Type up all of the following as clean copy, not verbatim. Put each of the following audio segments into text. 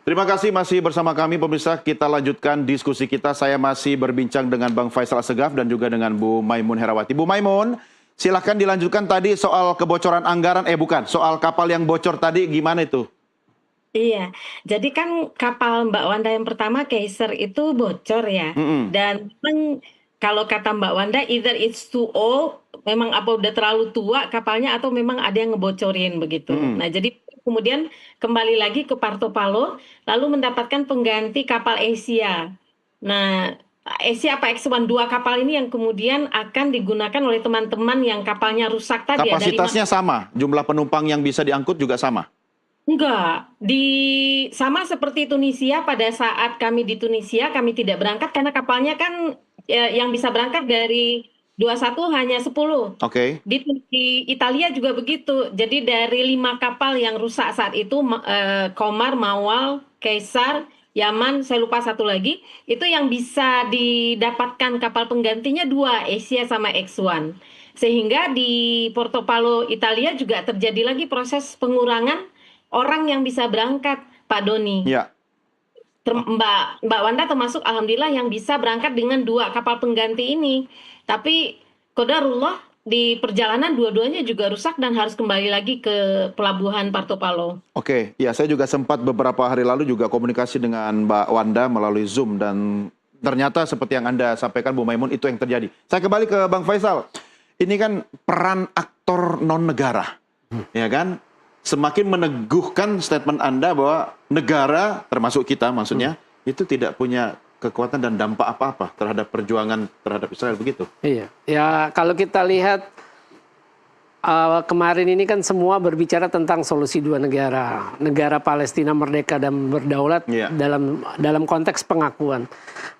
Terima kasih masih bersama kami pemirsa. Kita lanjutkan diskusi kita. Saya masih berbincang dengan Bang Faisal Assegaf dan juga dengan Bu Maimun Herawati. Bu Maimun, silahkan dilanjutkan tadi soal kebocoran anggaran. Soal kapal yang bocor tadi gimana itu? Iya, jadi kan kapal Mbak Wanda yang pertama Kaiser itu bocor ya. Mm-mm. Dan memang kalau kata Mbak Wanda, either it's too old, memang apa udah terlalu tua kapalnya atau memang ada yang ngebocorin begitu. Mm-mm. Nah, jadi kemudian kembali lagi ke Parto Palo, lalu mendapatkan pengganti kapal Asia. Nah, Asia apa X1 dua kapal ini yang kemudian akan digunakan oleh teman-teman yang kapalnya rusak tadi ya dari Kapasitasnya sama, jumlah penumpang yang bisa diangkut juga sama. Enggak, sama seperti Tunisia pada saat kami di Tunisia kami tidak berangkat karena kapalnya kan yang bisa berangkat dari 21 hanya 10. Oke. Di Italia juga begitu. Jadi dari 5 kapal yang rusak saat itu Komar, Mawal, Kaisar, Yaman, saya lupa satu lagi, itu yang bisa didapatkan kapal penggantinya 2, Asia sama X1. Sehingga di Portopalo Italia juga terjadi lagi proses pengurangan orang yang bisa berangkat, Pak Doni. Ya. Mbak Wanda termasuk alhamdulillah yang bisa berangkat dengan 2 kapal pengganti ini. Tapi qadarullah di perjalanan dua-duanya juga rusak dan harus kembali lagi ke pelabuhan Parto Palo. Oke, ya saya juga sempat beberapa hari lalu juga komunikasi dengan Mbak Wanda melalui Zoom dan ternyata seperti yang Anda sampaikan Bu Maimun itu yang terjadi. Saya kembali ke Bang Faisal. Ini kan peran aktor non negara. Ya kan? Semakin meneguhkan statement Anda bahwa negara, termasuk kita maksudnya, itu tidak punya kekuatan dan dampak apa-apa terhadap perjuangan terhadap Israel, begitu? Iya, ya kalau kita lihat kemarin ini kan semua berbicara tentang solusi 2 negara. Negara Palestina merdeka dan berdaulat dalam konteks pengakuan.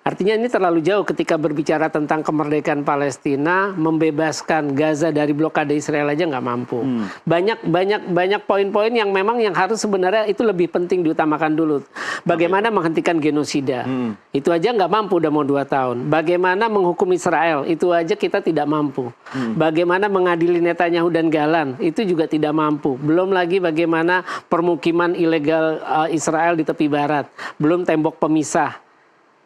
Artinya ini terlalu jauh ketika berbicara tentang kemerdekaan Palestina, membebaskan Gaza dari blokade Israel aja nggak mampu. Banyak poin-poin yang memang yang harus sebenarnya itu lebih penting diutamakan dulu. Bagaimana menghentikan genosida, itu aja nggak mampu udah mau 2 tahun. Bagaimana menghukum Israel, itu aja kita tidak mampu. Bagaimana mengadili Netanyahu dan Galan, itu juga tidak mampu. Belum lagi bagaimana permukiman ilegal Israel di tepi barat, belum tembok pemisah.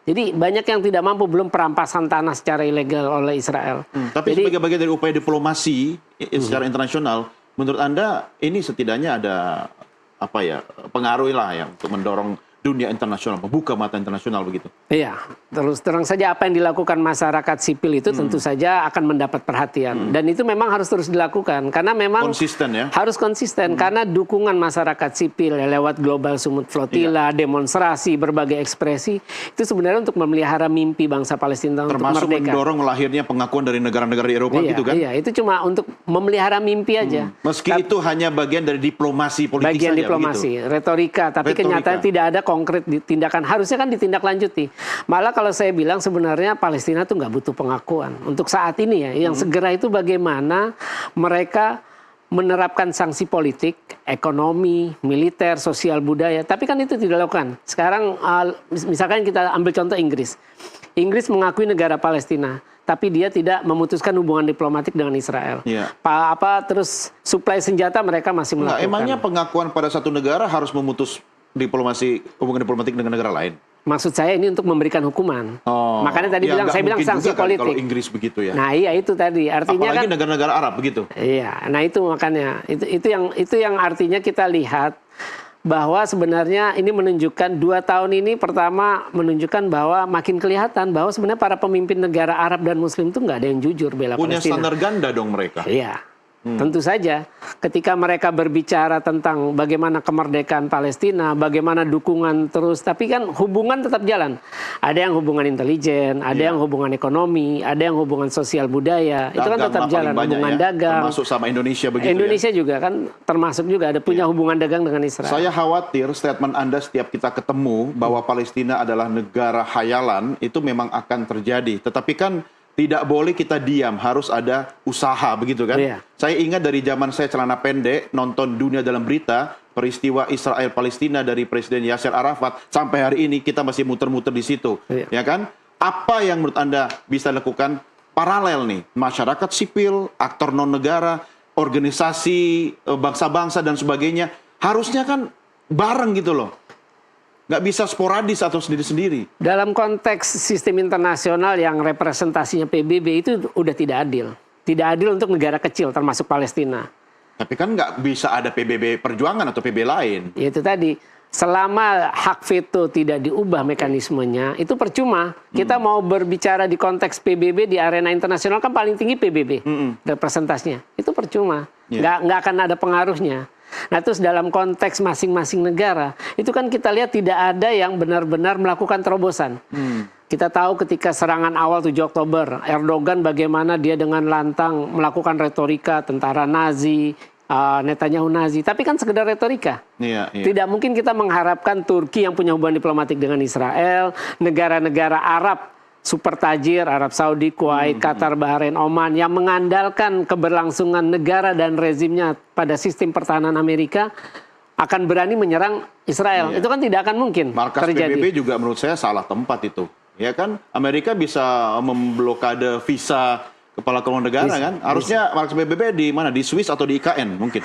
Jadi banyak yang tidak mampu, belum perampasan tanah secara ilegal oleh Israel. Tapi sebagai bagian dari upaya diplomasi secara internasional, menurut Anda ini setidaknya ada pengaruh lah ya untuk mendorong dunia internasional, membuka mata internasional begitu. Iya, terus terang saja apa yang dilakukan masyarakat sipil itu tentu saja akan mendapat perhatian. Dan itu memang harus terus dilakukan. Karena memang konsisten ya? Harus konsisten, karena dukungan masyarakat sipil ya, lewat Global Sumut Flotilla, demonstrasi, berbagai ekspresi, itu sebenarnya untuk memelihara mimpi bangsa Palestina termasuk untuk merdeka. Mendorong lahirnya pengakuan dari negara-negara di Eropa gitu kan? Iya, itu cuma untuk memelihara mimpi aja. Meski itu hanya bagian dari diplomasi politik bagian saja, diplomasi, begitu? retorika, tapi kenyataannya tidak ada konkret tindakan. Harusnya kan ditindaklanjuti. Malah kalau saya bilang sebenarnya Palestina tuh nggak butuh pengakuan untuk saat ini ya. Yang segera itu bagaimana mereka menerapkan sanksi politik, ekonomi, militer, sosial, budaya. Tapi kan itu tidak dilakukan. Sekarang misalkan kita ambil contoh Inggris. Inggris mengakui negara Palestina, tapi dia tidak memutuskan hubungan diplomatik dengan Israel. Terus suplai senjata mereka masih melakukan. Emangnya pengakuan pada satu negara harus memutus hubungan diplomatik dengan negara lain? Maksud saya ini untuk memberikan hukuman. Makanya tadi saya bilang sanksi politik. Kalau Inggris begitu ya. Nah iya itu tadi. Artinya apalagi kan negara-negara Arab begitu. Iya, nah itu makanya itu yang artinya kita lihat bahwa sebenarnya ini menunjukkan 2 tahun ini pertama menunjukkan bahwa makin kelihatan bahwa sebenarnya para pemimpin negara Arab dan Muslim itu nggak ada yang jujur bela Palestina. Punya standar ganda dong mereka. Iya. Tentu saja ketika mereka berbicara tentang bagaimana kemerdekaan Palestina, bagaimana dukungan terus, tapi kan hubungan tetap jalan. Ada yang hubungan intelijen, ada yang hubungan ekonomi, ada yang hubungan sosial budaya, itu kan tetap jalan. Hubungan dagang. Termasuk sama Indonesia begitu. Indonesia juga kan termasuk juga ada punya hubungan dagang dengan Israel. Saya khawatir statement Anda setiap kita ketemu bahwa Palestina adalah negara khayalan itu memang akan terjadi. Tetapi kan tidak boleh kita diam, harus ada usaha, begitu kan? Saya ingat dari zaman saya celana pendek, nonton Dunia Dalam Berita, peristiwa Israel-Palestina dari Presiden Yasser Arafat, sampai hari ini kita masih muter-muter di situ. Ya kan? Apa yang menurut Anda bisa dilakukan paralel nih? Masyarakat sipil, aktor non-negara, organisasi, bangsa-bangsa dan sebagainya, harusnya kan bareng gitu loh. Nggak bisa sporadis atau sendiri-sendiri. Dalam konteks sistem internasional yang representasinya PBB itu udah tidak adil. Tidak adil untuk negara kecil termasuk Palestina. Tapi kan nggak bisa ada PBB perjuangan atau PBB lain. Ya itu tadi, selama hak veto tidak diubah mekanismenya, itu percuma. Kita mau berbicara di konteks PBB di arena internasional kan paling tinggi PBB representasinya. Itu percuma, nggak akan ada pengaruhnya. Nah terus dalam konteks masing-masing negara, itu kan kita lihat tidak ada yang benar-benar melakukan terobosan. Kita tahu ketika serangan awal 7 Oktober, Erdogan bagaimana dia dengan lantang melakukan retorika tentara Nazi, Netanyahu Nazi, tapi kan sekedar retorika. Tidak mungkin kita mengharapkan Turki yang punya hubungan diplomatik dengan Israel, negara-negara Arab, super tajir, Arab Saudi, Kuwait, Qatar, Bahrain, Oman, yang mengandalkan keberlangsungan negara dan rezimnya pada sistem pertahanan Amerika, akan berani menyerang Israel. Itu kan tidak akan mungkin Markas terjadi. PBB juga menurut saya salah tempat itu. Ya kan, Amerika bisa memblokade visa kepala keluarga negara kan? Harusnya markas PBB di mana? Di Swiss atau di IKN mungkin.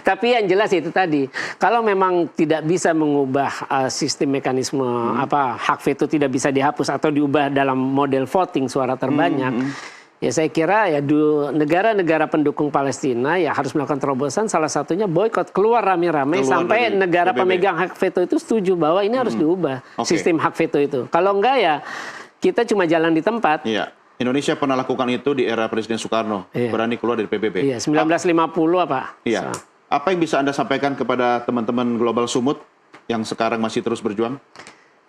Tapi yang jelas itu tadi, kalau memang tidak bisa mengubah sistem mekanisme hak veto tidak bisa dihapus atau diubah dalam model voting suara terbanyak, ya saya kira ya negara-negara pendukung Palestina ya harus melakukan terobosan, salah satunya boykot, keluar rame-rame sampai negara PBB. Pemegang hak veto itu setuju bahwa ini harus diubah sistem hak veto itu. Kalau enggak ya kita cuma jalan di tempat. Iya. Indonesia pernah lakukan itu di era Presiden Soekarno, berani keluar dari PBB. Iya, 1950 apa? Iya. Apa yang bisa Anda sampaikan kepada teman-teman Global Sumut yang sekarang masih terus berjuang?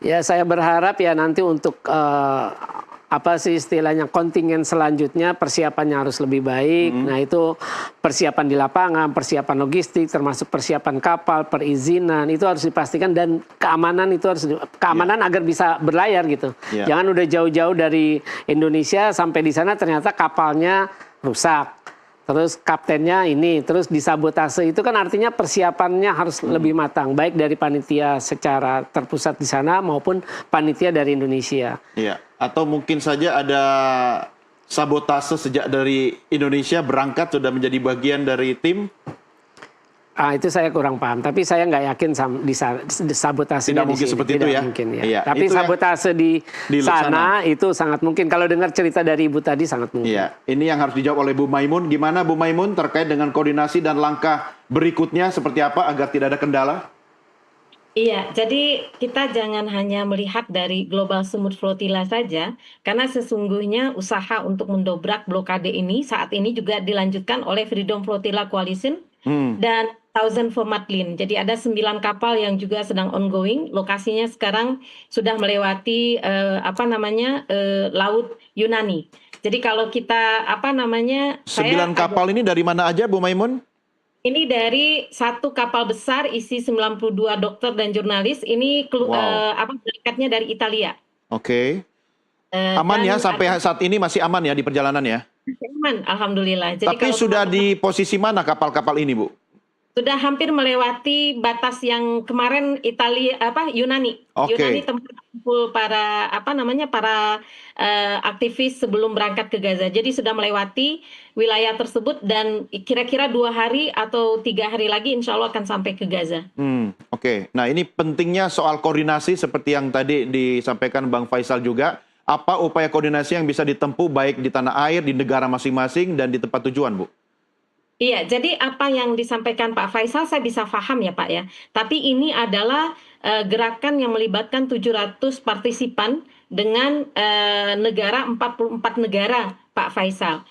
Ya, saya berharap ya nanti untuk apa sih istilahnya kontingen selanjutnya persiapannya harus lebih baik. Nah itu persiapan di lapangan, persiapan logistik, termasuk persiapan kapal, perizinan itu harus dipastikan dan keamanan itu harus keamanan agar bisa berlayar gitu. Jangan udah jauh-jauh dari Indonesia sampai di sana ternyata kapalnya rusak. Terus kaptennya ini, terus disabotase, itu kan artinya persiapannya harus lebih matang, baik dari panitia secara terpusat di sana maupun panitia dari Indonesia. Iya, atau mungkin saja ada sabotase sejak dari Indonesia berangkat sudah menjadi bagian dari tim. Itu saya kurang paham, tapi saya nggak yakin sabotasinya tidak mungkin seperti itu ya. Mungkin, ya. Iya, tapi sabotase di sana itu sangat mungkin. Kalau dengar cerita dari Ibu tadi sangat mungkin. Iya, ini yang harus dijawab oleh Bu Maimun. Gimana Bu Maimun terkait dengan koordinasi dan langkah berikutnya seperti apa agar tidak ada kendala? Iya, jadi kita jangan hanya melihat dari Global Sumut Flotilla saja, karena sesungguhnya usaha untuk mendobrak blokade ini saat ini juga dilanjutkan oleh Freedom Flotilla Coalition dan Thousand for Matlin. Jadi ada 9 kapal yang juga sedang ongoing. Lokasinya sekarang sudah melewati Laut Yunani. Jadi kalau kita 9 kapal ini dari mana aja Bu Maimun? Ini dari satu kapal besar isi 92 dokter dan jurnalis. Ini berangkatnya dari Italia. Oke. Aman ya sampai saat ini masih aman ya di perjalanan ya? Aman, alhamdulillah. Jadi tapi sudah di posisi mana kapal-kapal ini, Bu? Sudah hampir melewati batas yang kemarin Yunani. Yunani tempat kumpul para para aktivis sebelum berangkat ke Gaza. Jadi sudah melewati wilayah tersebut dan kira-kira 2 hari atau 3 hari lagi insya Allah akan sampai ke Gaza. Oke. Nah ini pentingnya soal koordinasi seperti yang tadi disampaikan Bang Faisal juga. Apa upaya koordinasi yang bisa ditempuh baik di tanah air, di negara masing-masing dan di tempat tujuan, Bu? Iya, jadi apa yang disampaikan Pak Faisal saya bisa paham ya Pak ya. Tapi ini adalah gerakan yang melibatkan 700 partisipan dengan 44 negara Pak Faisal.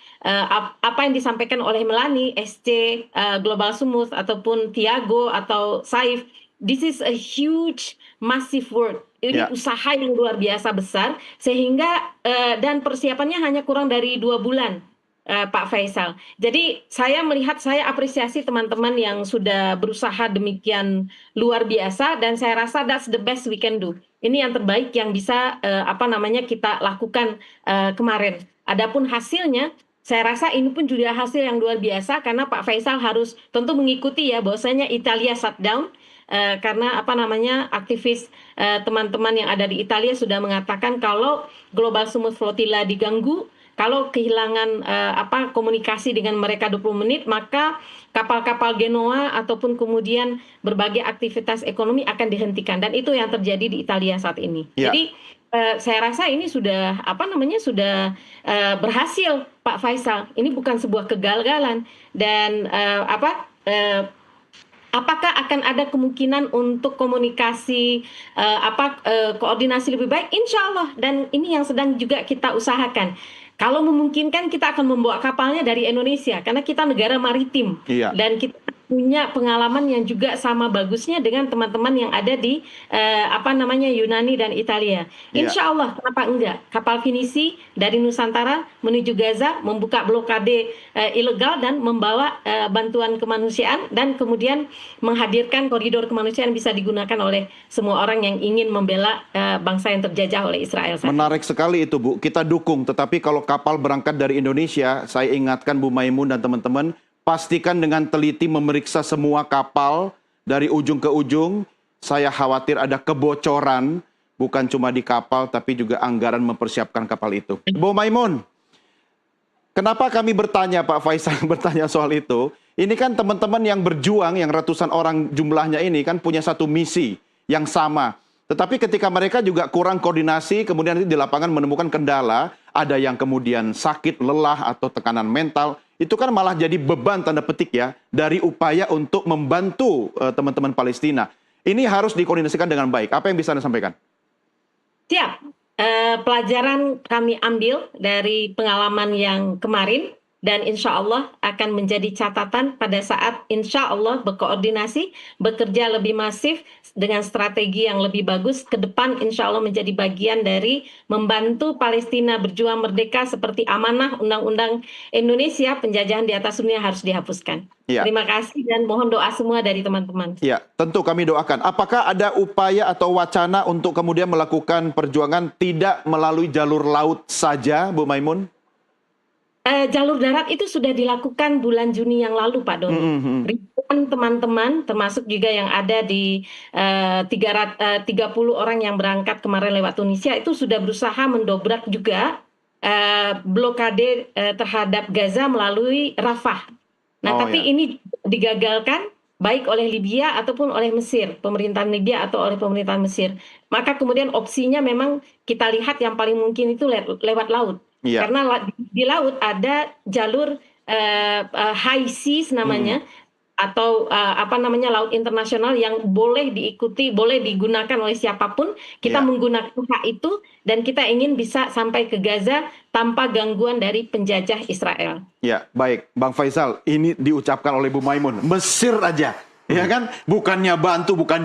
Apa yang disampaikan oleh Melani, SC, Global Sumut ataupun Tiago atau Saif, this is a huge massive work. Ini usaha yang luar biasa besar sehingga dan persiapannya hanya kurang dari 2 bulan. Pak Faisal. Jadi saya apresiasi teman-teman yang sudah berusaha demikian luar biasa dan saya rasa that's the best we can do. Ini yang terbaik yang bisa kita lakukan kemarin. Adapun hasilnya saya rasa ini pun juga hasil yang luar biasa karena Pak Faisal harus tentu mengikuti ya bahwasanya Italia shutdown karena aktivis teman-teman yang ada di Italia sudah mengatakan kalau Global Sumut Flotilla diganggu kalau kehilangan komunikasi dengan mereka 20 menit, maka kapal-kapal Genoa ataupun kemudian berbagai aktivitas ekonomi akan dihentikan, dan itu yang terjadi di Italia saat ini. Jadi saya rasa ini sudah sudah berhasil, Pak Faisal. Ini bukan sebuah kegagalan, dan apakah akan ada kemungkinan untuk komunikasi koordinasi lebih baik? Insya Allah, dan ini yang sedang juga kita usahakan. Kalau memungkinkan kita akan membawa kapalnya dari Indonesia karena kita negara maritim, dan kita punya pengalaman yang juga sama bagusnya dengan teman-teman yang ada di Yunani dan Italia. Insya Allah, kenapa enggak? Kapal finisi dari Nusantara menuju Gaza membuka blokade ilegal dan membawa bantuan kemanusiaan, dan kemudian menghadirkan koridor kemanusiaan bisa digunakan oleh semua orang yang ingin membela bangsa yang terjajah oleh Israel. Menarik sekali itu, Bu. Kita dukung. Tetapi kalau kapal berangkat dari Indonesia, saya ingatkan Bu Maimun dan teman-teman, pastikan dengan teliti memeriksa semua kapal dari ujung ke ujung. Saya khawatir ada kebocoran, bukan cuma di kapal, tapi juga anggaran mempersiapkan kapal itu. Bu Maimun, kenapa kami bertanya, Pak Faisal bertanya soal itu? Ini kan teman-teman yang berjuang, yang ratusan orang jumlahnya ini kan punya satu misi yang sama. Tetapi ketika mereka juga kurang koordinasi, kemudian di lapangan menemukan kendala, ada yang kemudian sakit, lelah, atau tekanan mental, itu kan malah jadi beban tanda petik ya dari upaya untuk membantu teman-teman Palestina. Ini harus dikoordinasikan dengan baik. Apa yang bisa Anda sampaikan? Siap. Pelajaran kami ambil dari pengalaman yang kemarin, dan insya Allah akan menjadi catatan pada saat insya Allah berkoordinasi, bekerja lebih masif dengan strategi yang lebih bagus ke depan, insya Allah menjadi bagian dari membantu Palestina berjuang merdeka seperti amanah Undang-Undang Indonesia. Penjajahan di atas dunia harus dihapuskan. Terima kasih dan mohon doa semua dari teman-teman. Ya, tentu kami doakan. Apakah ada upaya atau wacana untuk kemudian melakukan perjuangan tidak melalui jalur laut saja, Bu Maimun? Jalur darat itu sudah dilakukan bulan Juni yang lalu, Pak Doni. Ribuan teman-teman, termasuk juga yang ada di 30 orang yang berangkat kemarin lewat Tunisia, itu sudah berusaha mendobrak juga blokade terhadap Gaza melalui Rafah. Tapi ini digagalkan baik oleh Libya ataupun oleh Mesir, pemerintahan Libya atau oleh pemerintahan Mesir. Maka kemudian opsinya memang kita lihat yang paling mungkin itu lewat laut. Karena di laut ada jalur high seas namanya, atau laut internasional yang boleh diikuti, boleh digunakan oleh siapapun. Kita menggunakan hak itu, dan kita ingin bisa sampai ke Gaza tanpa gangguan dari penjajah Israel. Ya, baik. Bang Faisal, ini diucapkan oleh Bu Maimun. Mesir aja, ya kan? Bukannya bantu, bukan